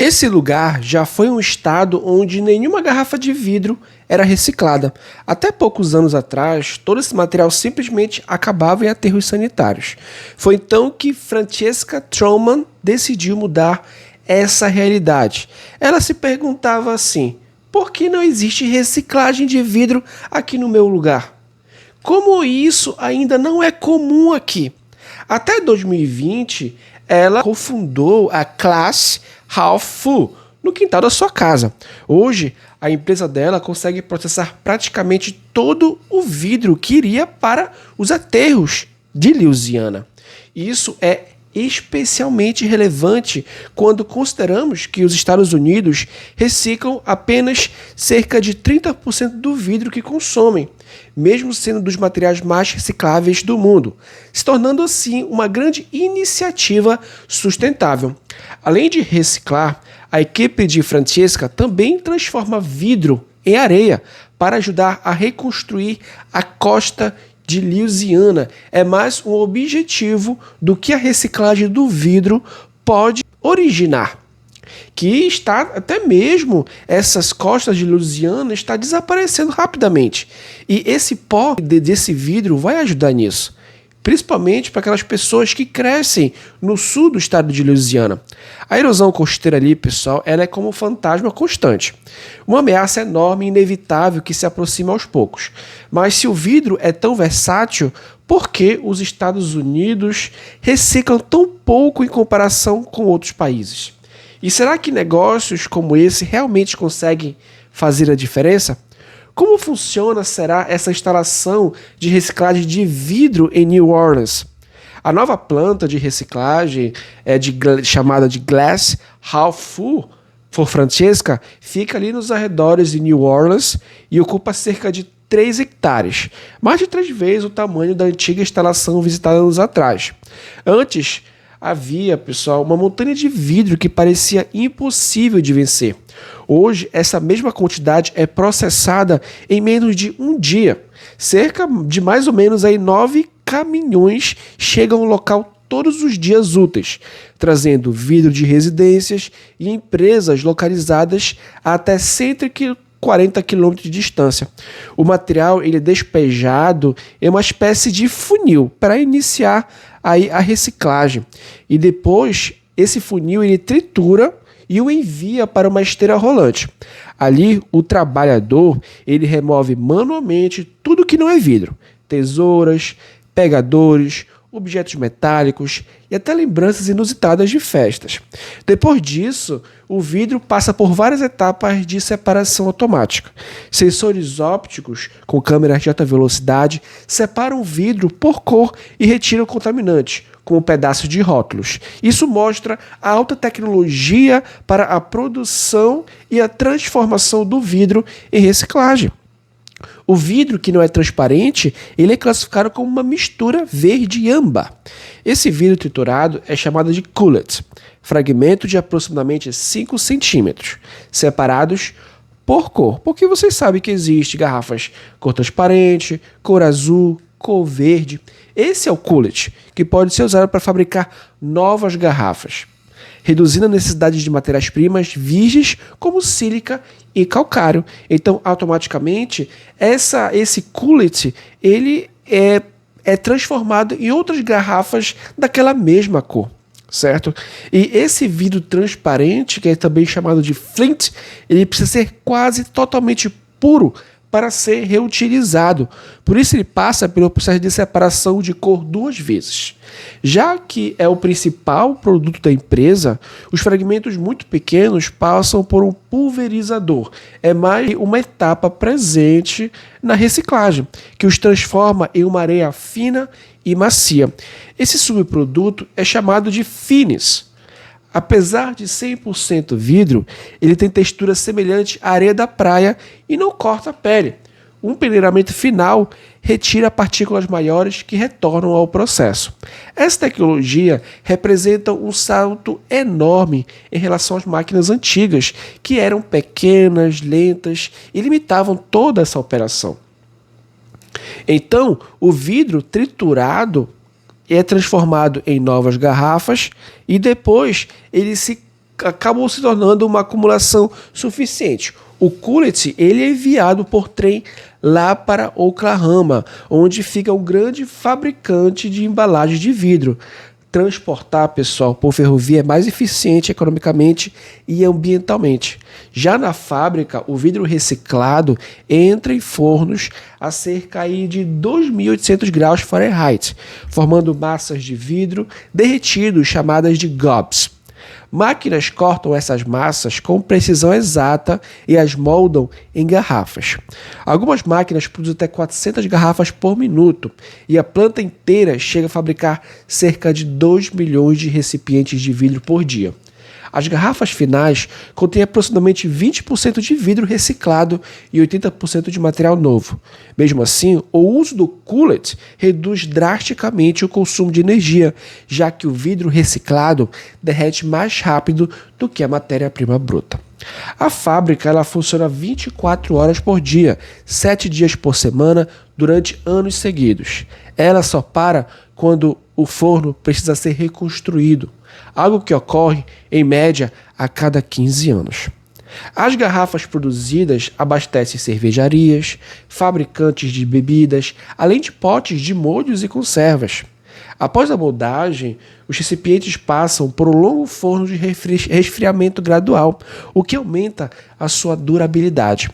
Esse lugar já foi um estado onde nenhuma garrafa de vidro era reciclada. Até poucos anos atrás, todo esse material simplesmente acabava em aterros sanitários. Foi então que Francesca Traumann decidiu mudar essa realidade. Ela se perguntava assim: por que não existe reciclagem de vidro aqui no meu lugar? Como isso ainda não é comum aqui? Até 2020, ela cofundou a Class Half Full no quintal da sua casa. Hoje, a empresa dela consegue processar praticamente todo o vidro que iria para os aterros de Louisiana. Isso é especialmente relevante quando consideramos que os Estados Unidos reciclam apenas cerca de 30% do vidro que consomem, mesmo sendo dos materiais mais recicláveis do mundo, se tornando assim uma grande iniciativa sustentável. Além de reciclar, a equipe de Francesca também transforma vidro em areia para ajudar a reconstruir a costa de Louisiana. É mais um objetivo do que a reciclagem do vidro pode originar. Que está até mesmo essas costas de Louisiana está desaparecendo rapidamente. E esse pó desse vidro vai ajudar nisso. Principalmente para aquelas pessoas que crescem no sul do estado de Louisiana. A erosão costeira ali, pessoal, ela é como um fantasma constante. Uma ameaça enorme e inevitável que se aproxima aos poucos. Mas se o vidro é tão versátil, por que os Estados Unidos reciclam tão pouco em comparação com outros países? E será que negócios como esse realmente conseguem fazer a diferença? Como será essa instalação de reciclagem de vidro em New Orleans? A nova planta de reciclagem chamada de Glass Half Full for Francesca fica ali nos arredores de New Orleans e ocupa cerca de 3 hectares, mais de 3 vezes o tamanho da antiga instalação visitada anos atrás. Antes, havia, pessoal, uma montanha de vidro que parecia impossível de vencer. Hoje, essa mesma quantidade é processada em menos de um dia. Cerca de mais ou menos 9 caminhões chegam ao local todos os dias úteis, trazendo vidro de residências e empresas localizadas a até 140 quilômetros de distância. O material ele é despejado em uma espécie de funil para iniciar aí a reciclagem. E depois, esse funil ele tritura e o envia para uma esteira rolante. Ali, o trabalhador ele remove manualmente tudo que não é vidro. Tesouras, pegadores, objetos metálicos e até lembranças inusitadas de festas. Depois disso, o vidro passa por várias etapas de separação automática. Sensores ópticos com câmeras de alta velocidade separam o vidro por cor e retiram o contaminante, como pedaços de rótulos. Isso mostra a alta tecnologia para a produção e a transformação do vidro em reciclagem. O vidro que não é transparente, ele é classificado como uma mistura verde e âmbar. Esse vidro triturado é chamado de cullet, fragmento de aproximadamente 5 centímetros, separados por cor, porque vocês sabem que existe garrafas cor transparente, cor azul, cor verde. Esse é o cullet, que pode ser usado para fabricar novas garrafas, reduzindo a necessidade de matérias-primas virgens como sílica e calcário. Então, automaticamente, esse cullet ele é transformado em outras garrafas daquela mesma cor, certo? E esse vidro transparente, que é também chamado de flint, ele precisa ser quase totalmente puro para ser reutilizado. Por isso ele passa pelo processo de separação de cor 2 vezes. Já que é o principal produto da empresa, os fragmentos muito pequenos passam por um pulverizador. É mais uma etapa presente na reciclagem, que os transforma em uma areia fina e macia. Esse subproduto é chamado de finish. Apesar de 100% vidro, ele tem textura semelhante à areia da praia e não corta a pele. Um peneiramento final retira partículas maiores que retornam ao processo. Essa tecnologia representa um salto enorme em relação às máquinas antigas, que eram pequenas, lentas e limitavam toda essa operação. Então, o vidro triturado é transformado em novas garrafas e depois ele se acabou se tornando uma acumulação suficiente. O cullet, ele é enviado por trem lá para Oklahoma, onde fica um grande fabricante de embalagens de vidro. Transportar, pessoal, por ferrovia é mais eficiente economicamente e ambientalmente. Já na fábrica, o vidro reciclado entra em fornos a cerca de 2.800 graus Fahrenheit, formando massas de vidro derretido chamadas de gobs. Máquinas cortam essas massas com precisão exata e as moldam em garrafas. Algumas máquinas produzem até 400 garrafas por minuto e a planta inteira chega a fabricar cerca de 2 milhões de recipientes de vidro por dia. As garrafas finais contêm aproximadamente 20% de vidro reciclado e 80% de material novo. Mesmo assim, o uso do cullet reduz drasticamente o consumo de energia, já que o vidro reciclado derrete mais rápido do que a matéria-prima bruta. A fábrica ela funciona 24 horas por dia, 7 dias por semana, durante anos seguidos. Ela só para quando o forno precisa ser reconstruído, algo que ocorre, em média, a cada 15 anos. As garrafas produzidas abastecem cervejarias, fabricantes de bebidas, além de potes de molhos e conservas. Após a moldagem, os recipientes passam por um longo forno de resfriamento gradual, o que aumenta a sua durabilidade.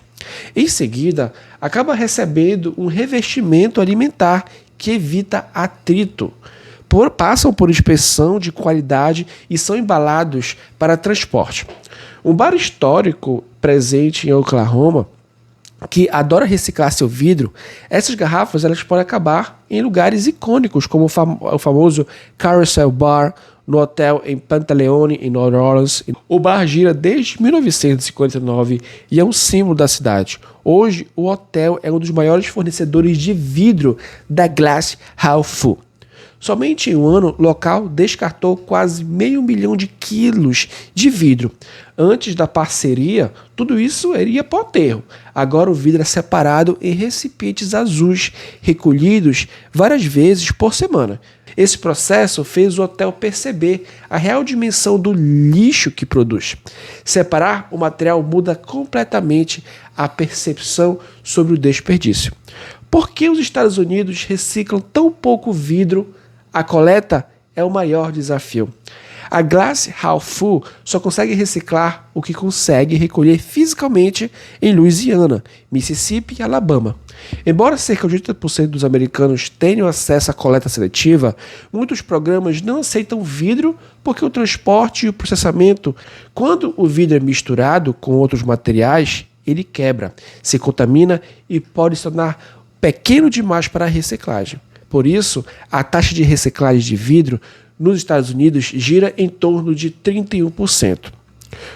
Em seguida, acaba recebendo um revestimento alimentar que evita atrito. Passam por inspeção de qualidade e são embalados para transporte. Um bar histórico presente em Oklahoma, que adora reciclar seu vidro, essas garrafas elas podem acabar em lugares icônicos, como o famoso Carousel Bar, no hotel em Pantaleone, em New Orleans. O bar gira desde 1959 e é um símbolo da cidade. Hoje, o hotel é um dos maiores fornecedores de vidro da Glass Half Full. Somente em um ano, o local descartou quase 500 mil quilos de vidro. Antes da parceria, tudo isso iria para o aterro. Agora o vidro é separado em recipientes azuis, recolhidos várias vezes por semana. Esse processo fez o hotel perceber a real dimensão do lixo que produz. Separar o material muda completamente a percepção sobre o desperdício. Por que os Estados Unidos reciclam tão pouco vidro? A coleta é o maior desafio. A Glass Half Full só consegue reciclar o que consegue recolher fisicamente em Louisiana, Mississippi e Alabama. Embora cerca de 80% dos americanos tenham acesso à coleta seletiva, muitos programas não aceitam vidro porque o transporte e o processamento, quando o vidro é misturado com outros materiais, ele quebra, se contamina e pode se tornar pequeno demais para a reciclagem. Por isso, a taxa de reciclagem de vidro nos Estados Unidos gira em torno de 31%.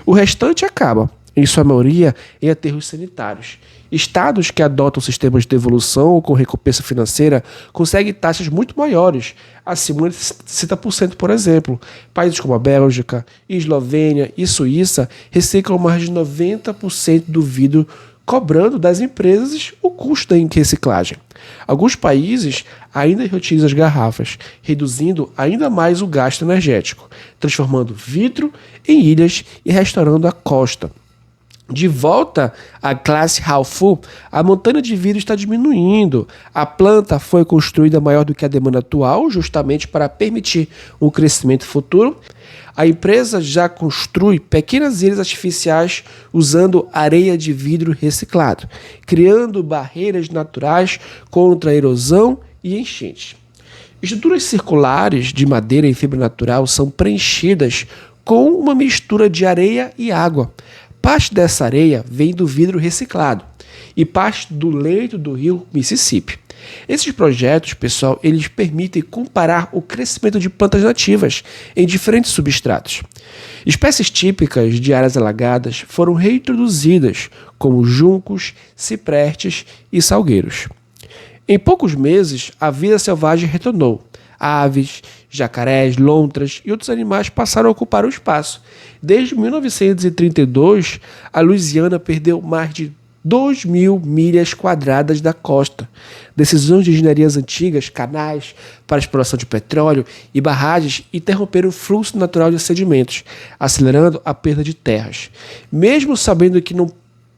O restante acaba, em sua maioria, em aterros sanitários. Estados que adotam sistemas de devolução com recompensa financeira conseguem taxas muito maiores, acima de 60%, por exemplo. Países como a Bélgica, Eslovênia e Suíça reciclam mais de 90% do vidro, cobrando das empresas o custo da reciclagem. Alguns países ainda reutilizam as garrafas, reduzindo ainda mais o gasto energético, transformando vidro em ilhas e restaurando a costa. De volta à classe Half Full, a montanha de vidro está diminuindo. A planta foi construída maior do que a demanda atual, justamente para permitir um crescimento futuro. A empresa já constrói pequenas ilhas artificiais usando areia de vidro reciclado, criando barreiras naturais contra a erosão e enchente. Estruturas circulares de madeira e fibra natural são preenchidas com uma mistura de areia e água. Parte dessa areia vem do vidro reciclado e parte do leito do rio Mississippi. Esses projetos, pessoal, eles permitem comparar o crescimento de plantas nativas em diferentes substratos. Espécies típicas de áreas alagadas foram reintroduzidas, como juncos, ciprestes e salgueiros. Em poucos meses, a vida selvagem retornou. Aves, jacarés, lontras e outros animais passaram a ocupar o espaço. Desde 1932, a Louisiana perdeu mais de 2.000 milhas quadradas da costa. Decisões de engenharias antigas, canais para exploração de petróleo e barragens interromperam o fluxo natural de sedimentos, acelerando a perda de terras. Mesmo sabendo que não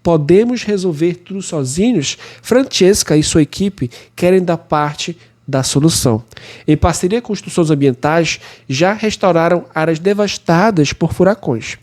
podemos resolver tudo sozinhos, Francesca e sua equipe querem dar parte da solução. Em parceria com instituições ambientais, já restauraram áreas devastadas por furacões.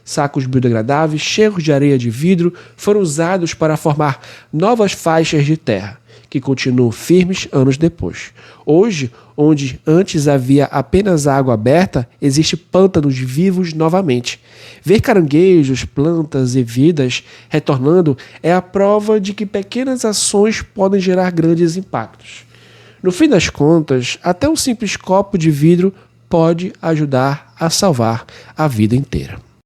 Sacos biodegradáveis cheios de areia de vidro foram usados para formar novas faixas de terra, que continuam firmes anos depois. Hoje, onde antes havia apenas água aberta, existe pântanos vivos novamente. Ver caranguejos, plantas e vidas retornando é a prova de que pequenas ações podem gerar grandes impactos. No fim das contas, até um simples copo de vidro pode ajudar a salvar a vida inteira.